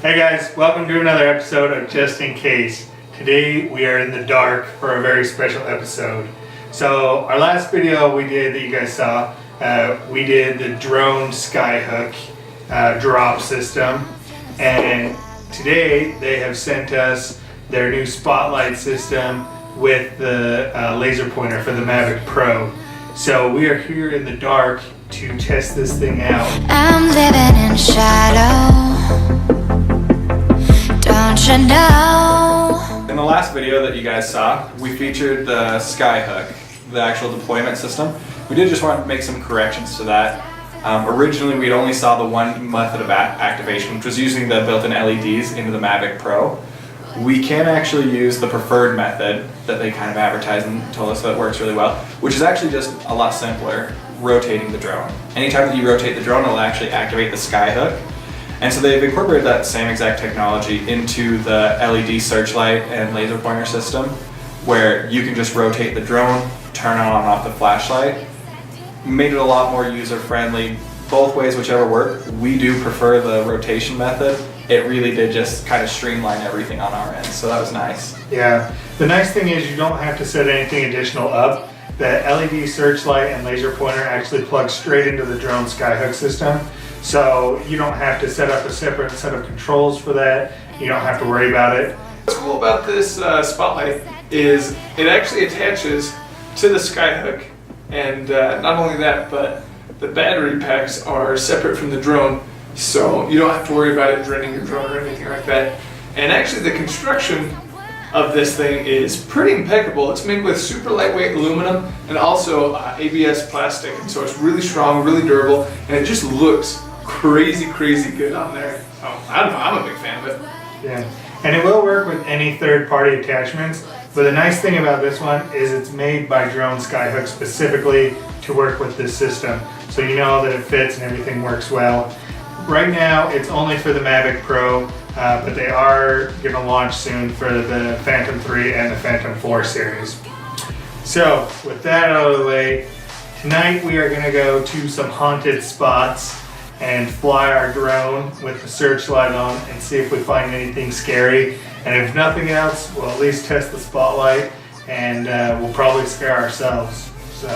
Hey guys, welcome to another episode of Just In Case. Today we are in the dark for a very special episode. So our last video we did that you guys saw, we did the drone skyhook drop system, and today they have sent us their new spotlight system with the laser pointer for the Mavic Pro. So we are here in the dark to test this thing out. I'm living in shadow. Don't you know? In the last video that you guys saw, we featured the Skyhook, the actual deployment system. We did just want to make some corrections to that. Originally, we'd only saw the one method of activation, which was using the built-in LEDs into the Mavic Pro. We can actually use the preferred method that they kind of advertised and told us that works really well, which is actually just a lot simpler, rotating the drone. Anytime that you rotate the drone, it'll actually activate the Skyhook. And so they've incorporated that same exact technology into the LED searchlight and laser pointer system, where you can just rotate the drone, turn on and off the flashlight. Made it a lot more user-friendly. Both ways, whichever work. We do prefer the rotation method. It really did just kind of streamline everything on our end, so that was nice. Yeah, the nice thing is you don't have to set anything additional up. The LED searchlight and laser pointer actually plug straight into the drone skyhook system. So you don't have to set up a separate set of controls for that. You don't have to worry about it. What's cool about this spotlight is it actually attaches to the skyhook, and not only that, but the battery packs are separate from the drone, so you don't have to worry about it draining your drone or anything like that. And actually the construction of this thing is pretty impeccable. It's made with super lightweight aluminum and also ABS plastic, and so it's really strong, really durable, and it just looks crazy good on there. So I don't know, I'm a big fan of it. Yeah, and it will work with any third-party attachments. But the nice thing about this one is it's made by Drone Skyhook specifically to work with this system. So you know that it fits and everything works well. Right now it's only for the Mavic Pro, but they are going to launch soon for the Phantom 3 and the Phantom 4 series. So with that out of the way, tonight we are going to go to some haunted spots and fly our drone with the searchlight on and see if we find anything scary. And if nothing else, we'll at least test the spotlight, and we'll probably scare ourselves. So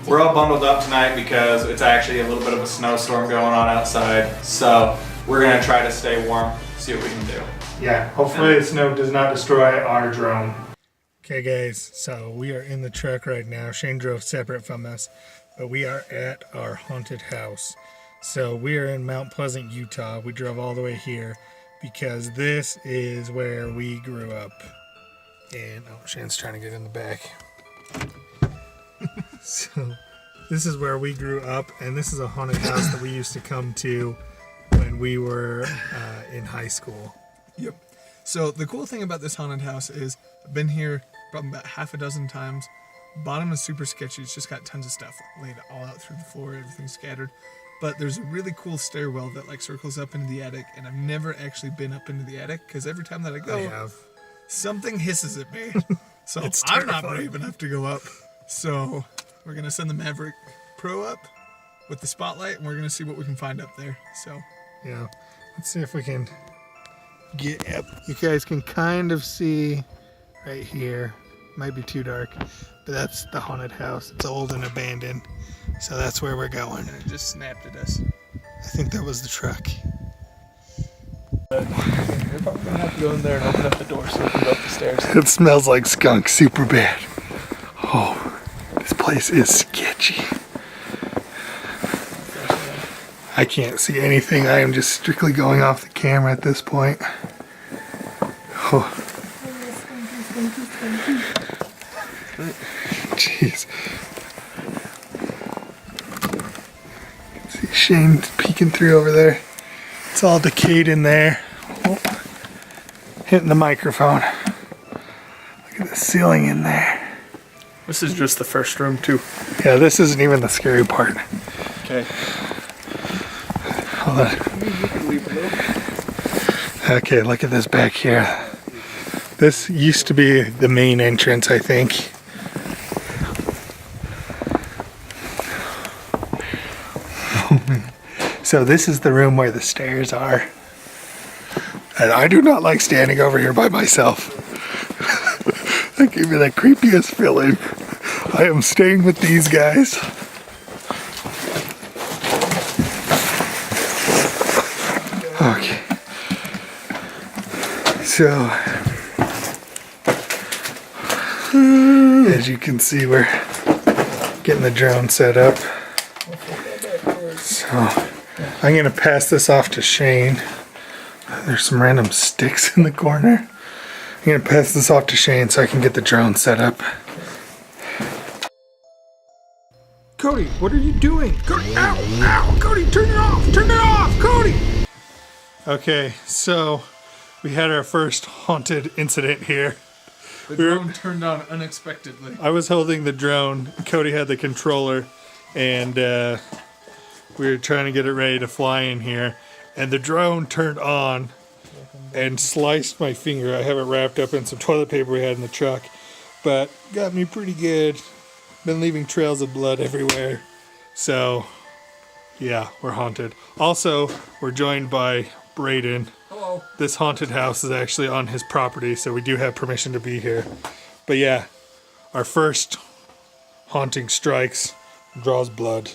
We're all bundled up tonight because it's actually a little bit of a snowstorm going on outside. So we're gonna try to stay warm, see what we can do. yeah, hopefully the snow does not destroy our drone. Okay guys, so we are in the truck right now. Shane drove separate from us, but we are at our haunted house. So we are in Mount Pleasant, Utah. We drove all the way here because this is where we grew up. And oh, Shane's trying to get in the back. So this is where we grew up, and this is a haunted house that we used to come to when we were in high school. Yep. So the cool thing about this haunted house is I've been here probably about half a dozen times. Bottom is super sketchy. It's just got tons of stuff laid all out through the floor, everything's scattered. But there's a really cool stairwell that like circles up into the attic, and I've never actually been up into the attic because every time that I go, something hisses at me. So I'm not brave enough to go up. So we're gonna send the Mavic Pro up with the spotlight, and we're gonna see what we can find up there. So yeah, let's see if we can get up. You guys can kind of see right here. Might be too dark, but that's the haunted house. It's old and abandoned, so that's where we're going. and it just snapped at us. I think that was the truck. You're probably gonna have to go in there and open up the door so we can go up the stairs. It smells like skunk super bad. Oh, this place is sketchy. I can't see anything. I am just strictly going off the camera at this point. Oh. Jeez. See Shane peeking through over there. It's all decayed in there. Oh. Hitting the microphone. Look at the ceiling in there. This is just the first room too. Yeah, this isn't even the scary part. Okay. Hold on. Okay, look at this back here. This used to be the main entrance, I think. So this is the room where the stairs are. And I do not like standing over here by myself. That gave me the creepiest feeling. I am staying with these guys. Okay. So, as you can see, we're getting the drone set up. So, I'm gonna pass this off to Shane. There's some random sticks in the corner. I'm gonna pass this off to Shane so I can get the drone set up. Cody, what are you doing? Cody, ow, ow, Cody, turn it off, Cody! Okay, so we had our first haunted incident here. The drone turned on unexpectedly. I was holding the drone, Cody had the controller, and we were trying to get it ready to fly in here, and the drone turned on and sliced my finger. I have it wrapped up in some toilet paper we had in the truck, but got me pretty good. Been leaving trails of blood everywhere. So, yeah, we're haunted. Also, we're joined by Braden. Hello. This haunted house is actually on his property, so we do have permission to be here. But yeah, our first haunting strikes, draws blood.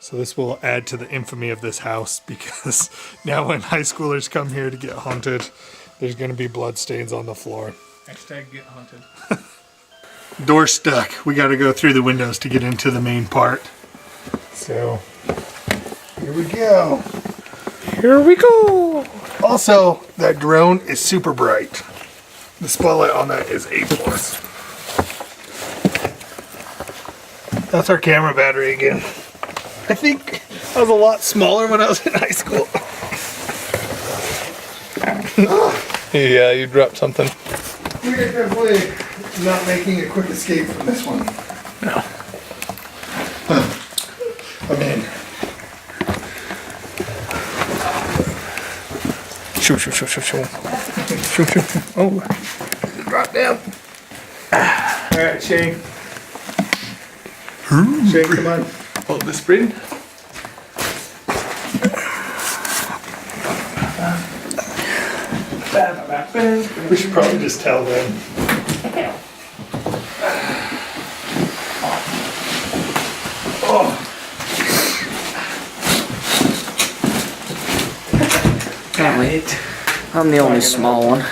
So this will add to the infamy of this house, because now when high schoolers come here to get haunted, there's going to be blood stains on the floor. Hashtag get haunted. Door stuck. We got to go through the windows to get into the main part. So, here we go. Here we go. Also, that drone is super bright. The spotlight on that is A+. That's our camera battery again. I think I was a lot smaller when I was in high school. Yeah, you dropped something. We're definitely not making a quick escape from this one. No. I'm in. Shoo, shoo, shoo, shoo, shoo. Shoo, shoo, shoo. Oh. Drop down. Alright, Shane. Shane, come on. Hold the spring. We should probably just tell them. Can't wait. I'm the only small one.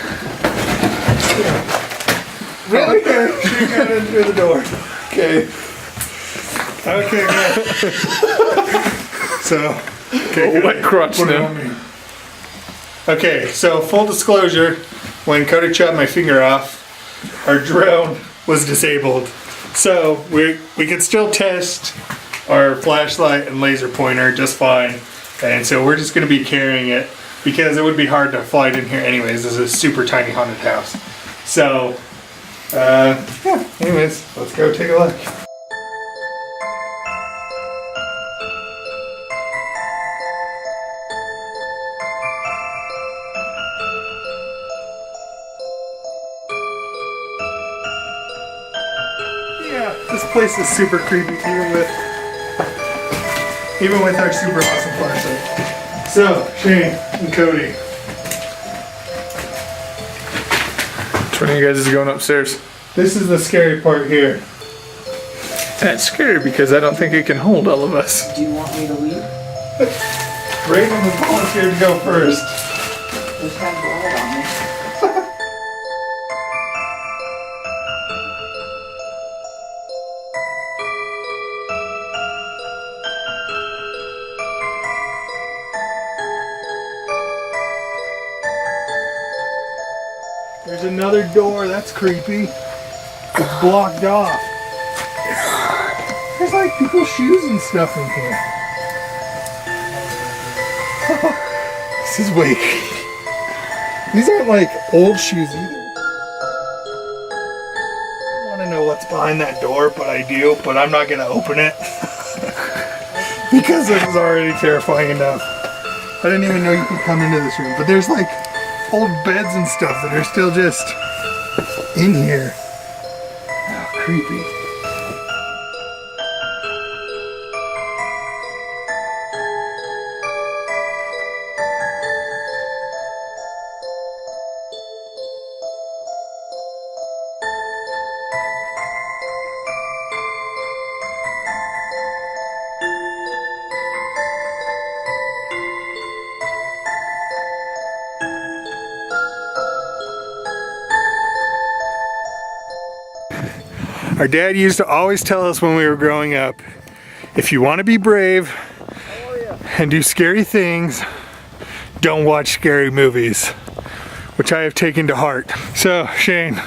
Really? Okay, she got in through the door. Okay. Okay, good. So, okay, Wet crotch Put it now. on me. Okay, so full disclosure, when Cody chopped my finger off, our drone was disabled. So we could still test our flashlight and laser pointer just fine. And so we're just gonna be carrying it because it would be hard to fly it in here anyways. This is a super tiny haunted house. So, yeah, anyways, let's go take a look. Yeah, this place is super creepy even with our super awesome flashlight. So, Shane and Cody. Which one of you guys is going upstairs? This is the scary part here. That's scary because I don't think it can hold all of us. Do you want me to leave? Raven was volunteered to go first. Just have blood on me. There's another door, that's creepy. It's blocked off. There's like people's shoes and stuff in here. This is way creepy. These aren't like old shoes either. I want to know what's behind that door, but I do, but I'm not going to open it. Because it was already terrifying enough. I didn't even know you could come into this room, but there's like old beds and stuff that are still just in here. Oh, creepy. Our dad used to always tell us when we were growing up, if you want to be brave and do scary things, don't watch scary movies, which I have taken to heart. So, Shane,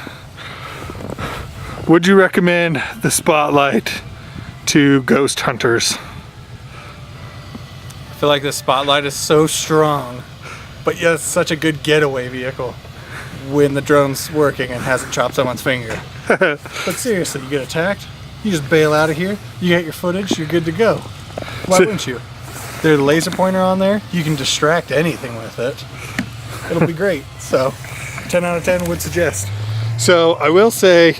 would you recommend the Spotlight to ghost hunters? I feel like the Spotlight is so strong, but yet it's such a good getaway vehicle when the drone's working and hasn't chopped someone's finger. But seriously, you get attacked, you just bail out of here, you get your footage, you're good to go. Why wouldn't you? There's a laser pointer on there, you can distract anything with it. It'll be great. So, 10 out of 10 would suggest. So I will say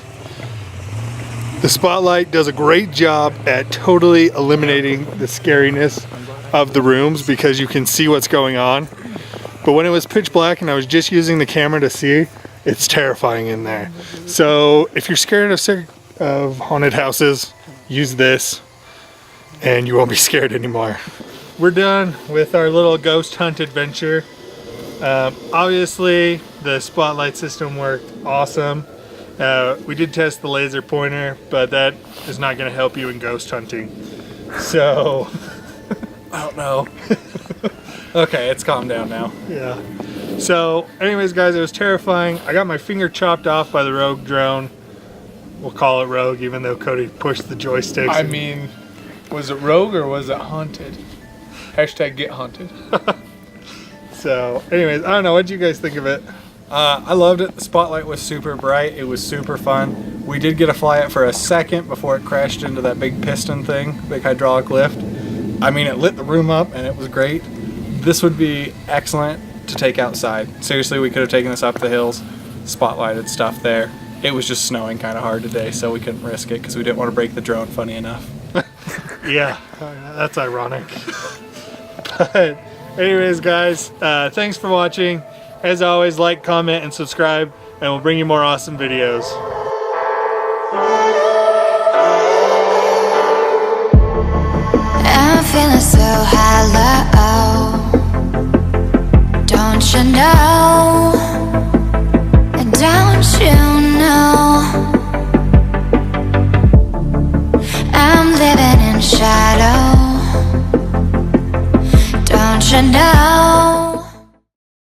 the Spotlight does a great job at totally eliminating the scariness of the rooms because you can see what's going on. But when it was pitch black and I was just using the camera to see, it's terrifying in there. So if you're scared of haunted houses, use this and you won't be scared anymore. We're done with our little ghost hunt adventure. Obviously the Spotlight system worked awesome. We did test the laser pointer, but that is not going to help you in ghost hunting. So I don't know. Okay, it's calmed down now. yeah. So anyways guys, it was terrifying. I got my finger chopped off by the Rogue drone. We'll call it Rogue even though Cody pushed the joysticks. I mean, was it rogue or was it haunted? Hashtag get haunted. So anyways, I don't know, what did you guys think of it? I loved it. The Spotlight was super bright. It was super fun. We did get to fly it for a second before it crashed into that big piston thing, big hydraulic lift. I mean, it lit the room up and it was great. This would be excellent to take outside. Seriously, we could have taken this up the hills, spotlighted stuff there. It was just snowing kind of hard today, so we couldn't risk it because we didn't want to break the drone, funny enough. Yeah, that's ironic. But anyways guys, thanks for watching. As always, like, comment, and subscribe, and we'll bring you more awesome videos. I'm feeling so hollow. Don't you know? Don't you know? I'm living in shadow. Don't you know?